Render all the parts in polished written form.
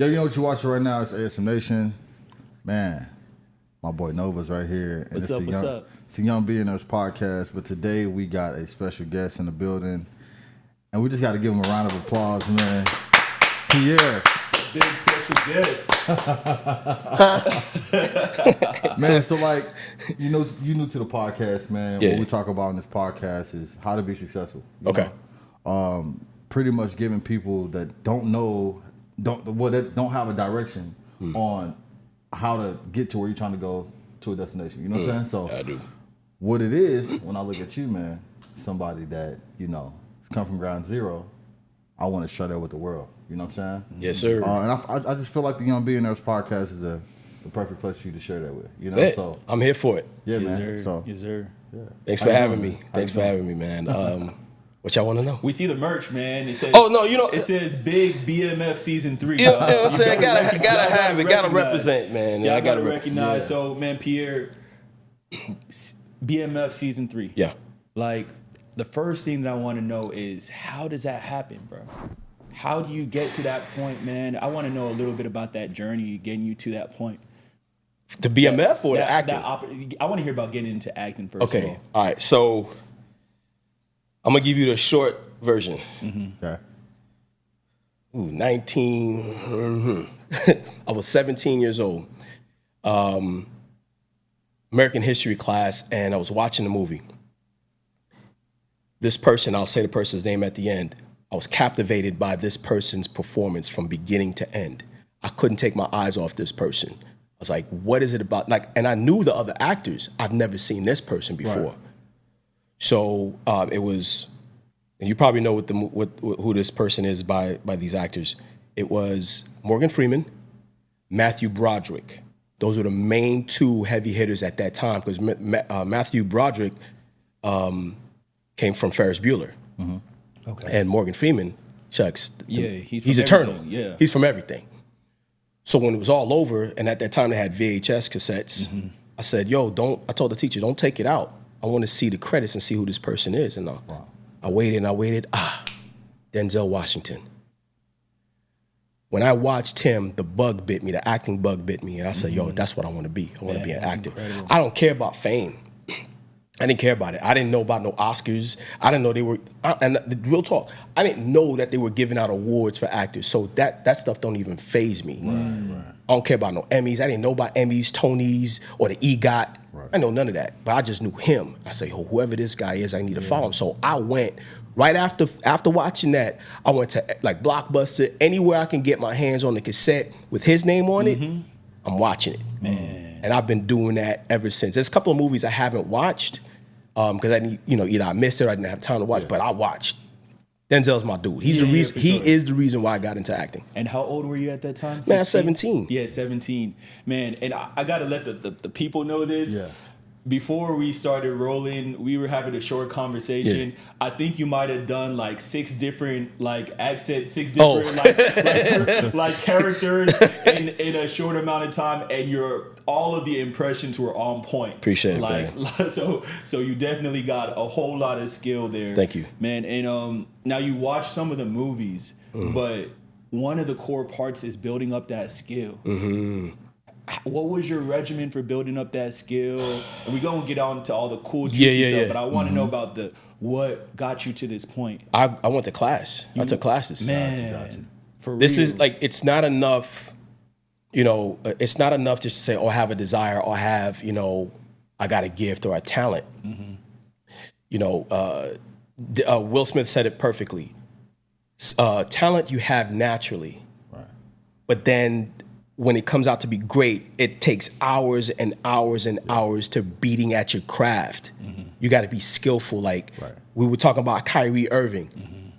Yo, you know what you're watching right now? It's ASM Nation. Man, my boy Nova's right here. And What's up? It's the Young Billionaires podcast, but today we got a special guest in the building, and we just got to give him a round of applause, man. Pierre. Big special guest. Man, so like, you new to the podcast, man. Yeah. What we talk about in this podcast is how to be successful. Okay. Pretty much giving people that don't have a direction on how to get to where you're trying to go to a destination. You know what I'm saying? So I do. What it is, when I look at you, man, somebody that, has come from ground zero, I want to share that with the world. You know what I'm saying? Yes, sir. And I just feel like the Young Billionaires podcast is the perfect place for you to share that with. So I'm here for it. yeah, Yes, man. sir. So Yes, sir. yeah. Thanks How for you having doing, me. man? Thanks for having me, man. What y'all want to know? We see the merch, man. It says, it says Big BMF Season 3. You know what I'm saying? Gotta have it. Gotta recognize. represent, man. Yeah, I I gotta gotta recognize. Yeah. So, man, Pierre, BMF Season 3. Yeah. Like, the first thing that I want to know is, how does that happen, bro? How do you get to that point, man? I want to know a little bit about that journey, getting you to that point. The BMF or the acting? I want to hear about getting into acting first. Okay. All right. So I'm gonna give you the short version. Okay. Ooh, 19. I was 17 years old. American history class, and I was watching the movie. This person, I'll say the person's name at the end. I was captivated by this person's performance from beginning to end. I couldn't take my eyes off this person. I was like, what is it about? And I knew the other actors. I've never seen this person before. Right. So it was, and you probably know who this person is by these actors. It was Morgan Freeman, Matthew Broderick. Those were the main two heavy hitters at that time, because Matthew Broderick came from Ferris Bueller. Mm-hmm. Okay. And Morgan Freeman, shucks, he's from eternal. everything, yeah. He's from everything. So when it was all over, and at that time they had VHS cassettes, I said, I told the teacher, don't take it out. I want to see the credits and see who this person is. And I waited and I waited. Denzel Washington. When I watched him, the bug bit me, the acting bug bit me. And I said, that's what I want to be. I want to be an actor. Incredible. I don't care about fame. I didn't care about it. I didn't know about no Oscars. I didn't know they were, and real talk, I didn't know that they were giving out awards for actors. So that stuff don't even faze me. Right. I don't care about no Emmys. I didn't know about Emmys, Tonys, or the EGOT. Right. I know none of that. But I just knew him. I said, whoever this guy is, I need to follow him. So I went, right after watching that, I went to like Blockbuster, anywhere I can get my hands on the cassette with his name on it, I'm watching it. Man. And I've been doing that ever since. There's a couple of movies I haven't watched because I need, either I missed it or I didn't have time to watch. But I watched. Denzel's my dude. He's the reason. He is the reason why I got into acting. And how old were you at that time? 16? Man, 17. Yeah, 17. Man, and I gotta let the people know this. Yeah. Before we started rolling, we were having a short conversation. Yeah. I think you might have done like 6 different accents, 6 different like characters in a short amount of time, and all of the impressions were on point. Appreciate it, so you definitely got a whole lot of skill there. Thank you, man. And now you watch some of the movies, but one of the core parts is building up that skill. What was your regimen for building up that skill? And we're going to get on to all the cool juicy stuff, but I want to know about what got you to this point. I went to class. I took classes. Man, for this real. is like, it's not enough, it's not enough just to say, I have a desire, or I have, I got a gift or a talent. Will Smith said it perfectly. Talent you have naturally, Right. but then when it comes out to be great, it takes hours and hours and hours to beating at your craft. You got to be skillful. We were talking about Kyrie Irving.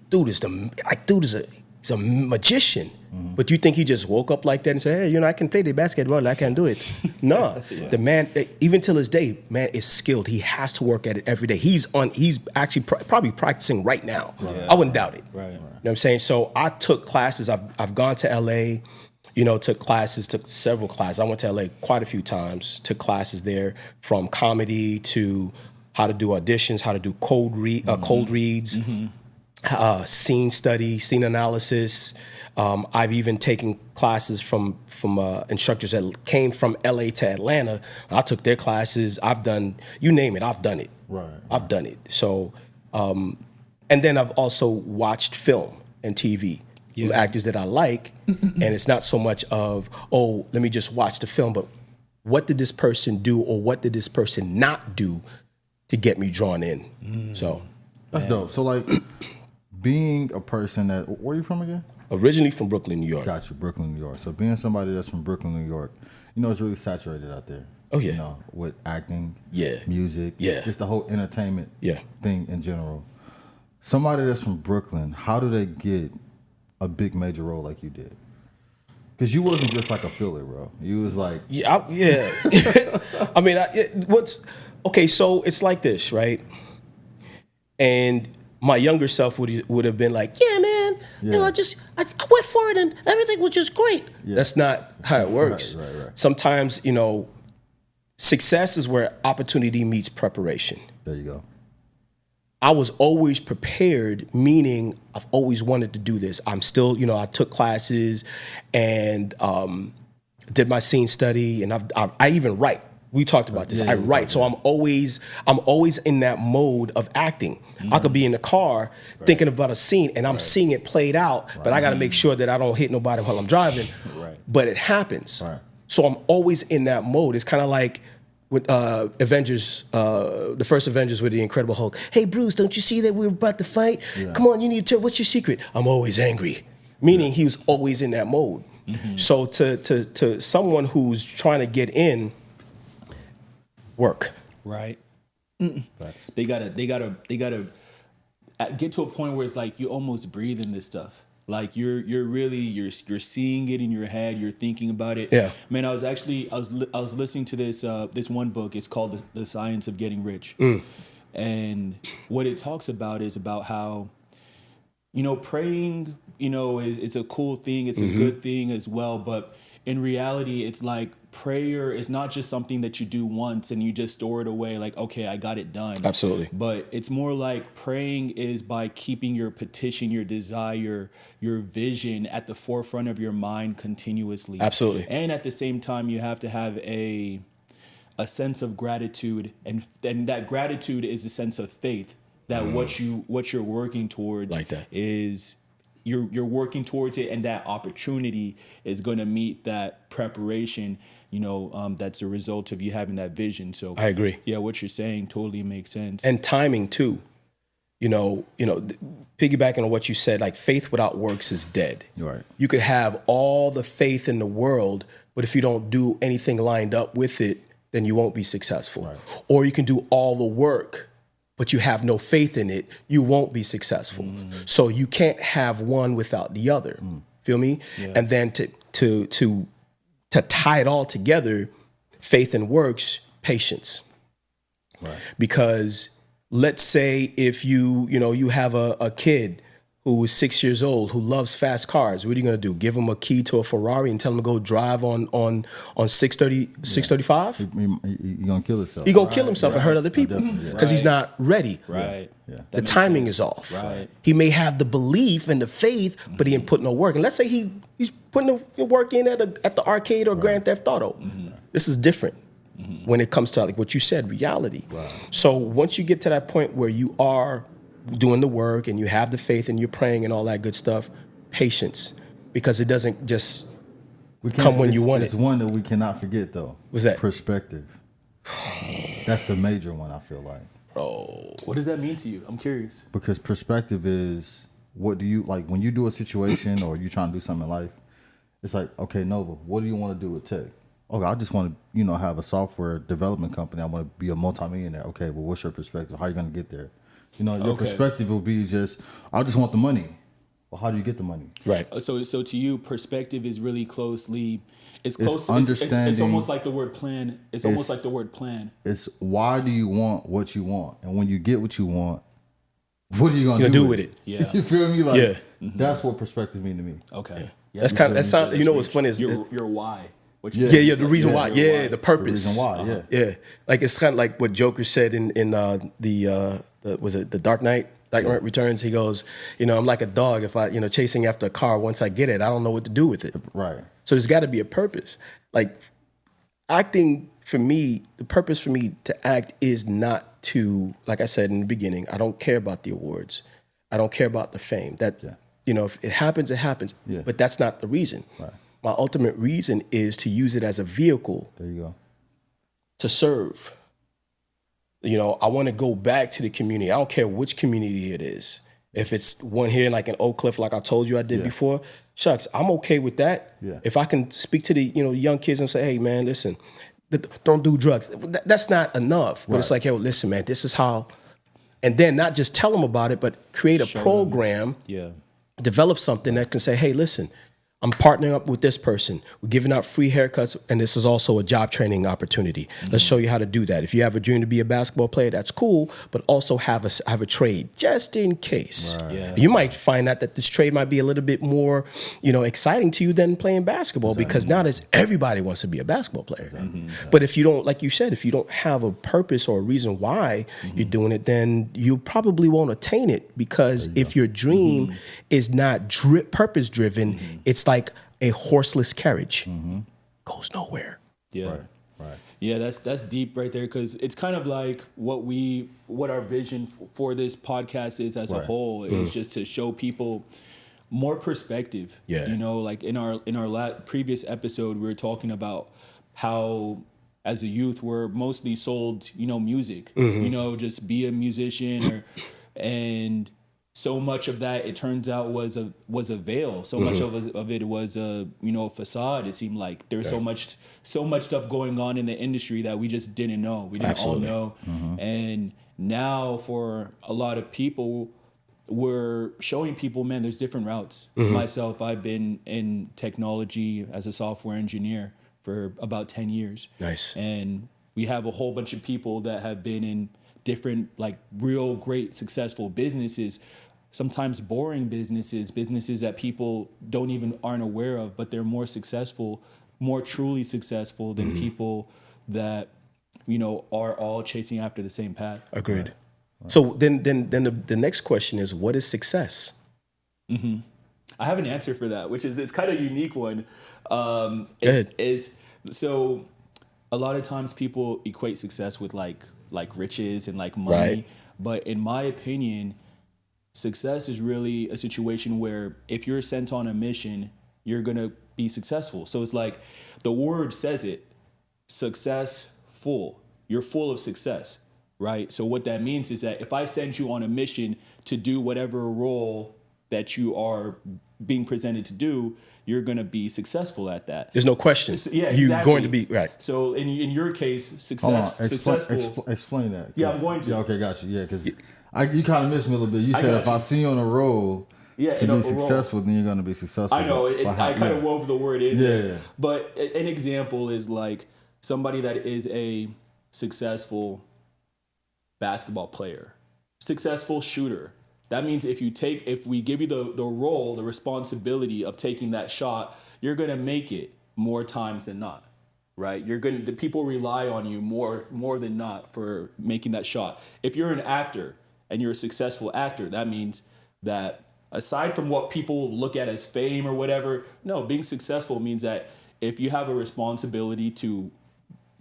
Dude is he's a magician. But you think he just woke up like that and said, hey, I can play the basketball, I can do it. No, the man, even till this day, man is skilled. He has to work at it every day. He's actually probably practicing right now. Right. I wouldn't doubt it. Right. You know what I'm saying? So I took classes. I've gone to LA. Took several classes. I went to LA quite a few times, took classes there from comedy to how to do auditions, how to do cold reads. scene study, scene analysis. I've even taken classes from instructors that came from LA to Atlanta. I took their classes. I've done, you name it, I've done it. Right. I've done it. So, and then I've also watched film and TV with actors that I like. And it's not so much of, oh, let me just watch the film, but what did this person do or what did this person not do to get me drawn in? So that's dope. So like being a person that, where are you from again? Originally from Brooklyn, New York. Got you, Brooklyn, New York. So being somebody that's from Brooklyn, New York, you know, it's really saturated out there. Oh, yeah. You know, with acting, Yeah. music, Yeah. just the whole entertainment Yeah. thing in general. Somebody that's from Brooklyn, how do they get a big major role like you did? Because you wasn't just like a filler, bro. You was like... Yeah. I mean, okay, so it's like this, right? And my younger self would have been like, yeah, man, you know, I went for it and everything was just great. Yeah. That's not how it works. Right. Sometimes, you know, success is where opportunity meets preparation. There you go. I was always prepared, meaning I've always wanted to do this. I'm still, you know, I took classes and did my scene study, and I even write. We talked about this. I write, so I'm always in that mode of acting. I could be in the car thinking about a scene, and I'm seeing it played out, but I got to make sure that I don't hit nobody while I'm driving. But it happens. So I'm always in that mode. It's kind of like with Avengers, the first Avengers with the Incredible Hulk. Hey, Bruce, don't you see that we were about to fight? Come on, you need to. What's your secret? I'm always angry. Meaning he was always in that mode. So to someone who's trying to get in, work. Right. They gotta get to a point where it's like you almost breathe in this stuff. Like you're seeing it in your head. You're thinking about it. Yeah. Man, I was listening to this one book. It's called The Science of Getting Rich, and what it talks about is about how, you know, praying, you know, is a cool thing. It's a good thing as well, but in reality, it's like prayer is not just something that you do once and you just store it away like, okay, I got it done. Absolutely. But it's more like praying is by keeping your petition, your desire, your vision at the forefront of your mind continuously. Absolutely. And at the same time, you have to have a sense of gratitude, and that gratitude is a sense of faith that what you're working towards like that is you're working towards it, and that opportunity is going to meet that preparation, you know, that's a result of you having that vision. So I agree. Yeah, what you're saying totally makes sense. And timing too. You know, piggybacking on what you said, like faith without works is dead. Right. You could have all the faith in the world, but if you don't do anything lined up with it, then you won't be successful. Right. Or you can do all the work, but you have no faith in it, you won't be successful. So you can't have one without the other. Feel me? Yeah. And then to tie it all together, faith and works, patience. Right. Because let's say if you have a kid who is 6 years old who loves fast cars, what are you gonna do? Give him a key to a Ferrari and tell him to go drive on 635? He's gonna kill himself. He's gonna kill himself and hurt other people because he's not ready. Right. Yeah. The timing is off. Right. He may have the belief and the faith, but he ain't put no work. And let's say he's putting the work in at the arcade or Grand Theft Auto. This is different when it comes to like what you said, reality. Right. So once you get to that point where you are doing the work and you have the faith and you're praying and all that good stuff, patience, because it doesn't just come when you want it. It's one that we cannot forget though. What's that? Perspective. That's the major one, I feel like. Bro. What does that mean to you? I'm curious. Because perspective is, what do you, like when you do a situation or you trying to do something in life, it's like, okay, Nova, what do you want to do with tech? Okay, I just want to, have a software development company. I want to be a multimillionaire. Okay, well, what's your perspective? How are you going to get there? Your perspective will be just, I just want the money. Well, how do you get the money? Right. So to you, perspective is really closely, it's understanding. It's almost like the word plan. It's almost like the word plan. It's why do you want what you want? And when you get what you want, what are you going to do with it? Yeah. You feel me? Like, yeah. That's what perspective mean to me. Okay. Yeah. That's kind of, that sound, what's funny is your why. The reason why. Yeah, the purpose. The reason why, Yeah. Like it's kind of like what Joker said in the was it The Dark Knight? Dark Knight Returns, he goes, I'm like a dog. If I, chasing after a car, once I get it, I don't know what to do with it. Right. So there's got to be a purpose. Like acting for me, the purpose for me to act is not to, like I said in the beginning, I don't care about the awards. I don't care about the fame. That, if it happens, it happens. Yeah. But that's not the reason. Right. My ultimate reason is to use it as a vehicle. There you go. To serve. I want to go back to the community. I don't care which community it is. If it's one here like in Oak Cliff, like I told you I did before, shucks, I'm okay with that. Yeah. If I can speak to the young kids and say, hey man, listen, don't do drugs. That's not enough. But it's like, yo, listen, man, this is how. And then not just tell them about it, but create a program. Yeah. Develop something that can say, hey, listen, I'm partnering up with this person. We're giving out free haircuts, and this is also a job training opportunity. Let's show you how to do that. If you have a dream to be a basketball player, that's cool, but also have a trade just in case. Right. Yeah. You might find out that this trade might be a little bit more, exciting to you than playing basketball because nowadays everybody wants to be a basketball player. But if you don't, like you said, if you don't have a purpose or a reason why you're doing it, then you probably won't attain it because if your dream is not purpose driven, it's like a horseless carriage. Goes nowhere. Yeah. Right. Yeah, that's deep right there because it's kind of like what our vision for this podcast is as a whole is just to show people more perspective. Yeah. Like in our previous episode, we were talking about how as a youth we're mostly sold, music. Just be a musician and so much of that, it turns out, was a veil. So much of it was a facade. It seemed like there was so much stuff going on in the industry that we just didn't know. We didn't all know. And now for a lot of people, we're showing people, man, there's different routes. Myself, I've been in technology as a software engineer for about 10 years. Nice. And we have a whole bunch of people that have been in different, like, real great successful businesses, sometimes boring businesses that people aren't aware of, but they're more successful, more truly successful than people that, are all chasing after the same path. Agreed. Right. So then the next question is, what is success? I have an answer for that, it's kind of a unique one. So a lot of times people equate success with like riches and like money. But in my opinion, success is really a situation where if you're sent on a mission, you're going to be successful. So it's like the word says it, successful. You're full of success, right? So what that means is that if I send you on a mission to do whatever role that you are being presented to do, you're going to be successful at that. There's no question. Yeah, exactly. You're going to be, right. So in your case, successful. Explain that. Yeah, I'm going to. Yeah, okay, got you. Yeah, because you kind of missed me a little bit. You said if I see you on a roll to be successful, then you're going to be successful. I know. I kind of wove the word in there. But an example is like somebody that is a successful basketball player, successful shooter. That means if we give you the role, the responsibility of taking that shot, you're gonna make it more times than not, right? The people rely on you more than not for making that shot. If you're an actor and you're a successful actor, that means that aside from what people look at as fame or whatever, no, being successful means that if you have a responsibility to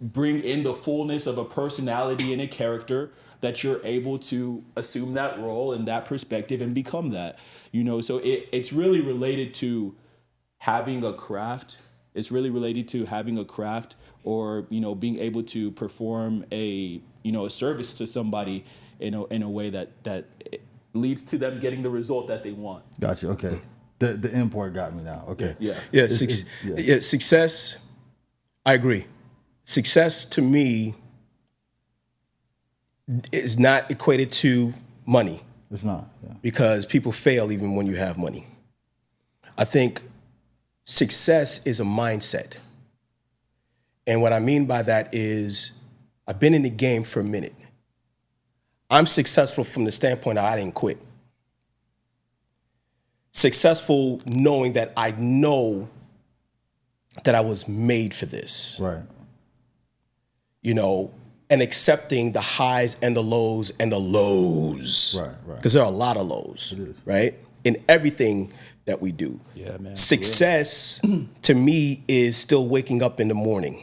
bring in the fullness of a personality and a character, that you're able to assume that role and that perspective and become that, so it's really related to having a craft. It's really related to having a craft or, being able to perform a service to somebody in a way that leads to them getting the result that they want. Gotcha. Okay. The import got me now. Okay. Yeah. Success. I agree. Success to me is not equated to money. It's not. Yeah. Because people fail even when you have money. I think success is a mindset. And what I mean by that is I've been in the game for a minute. I'm successful from the standpoint that I didn't quit. Successful knowing that I know that I was made for this. Right. and accepting the highs and the lows and the lows. Right. Because there are a lot of lows, right? In everything that we do. Yeah, man. Success to me is still waking up in the morning.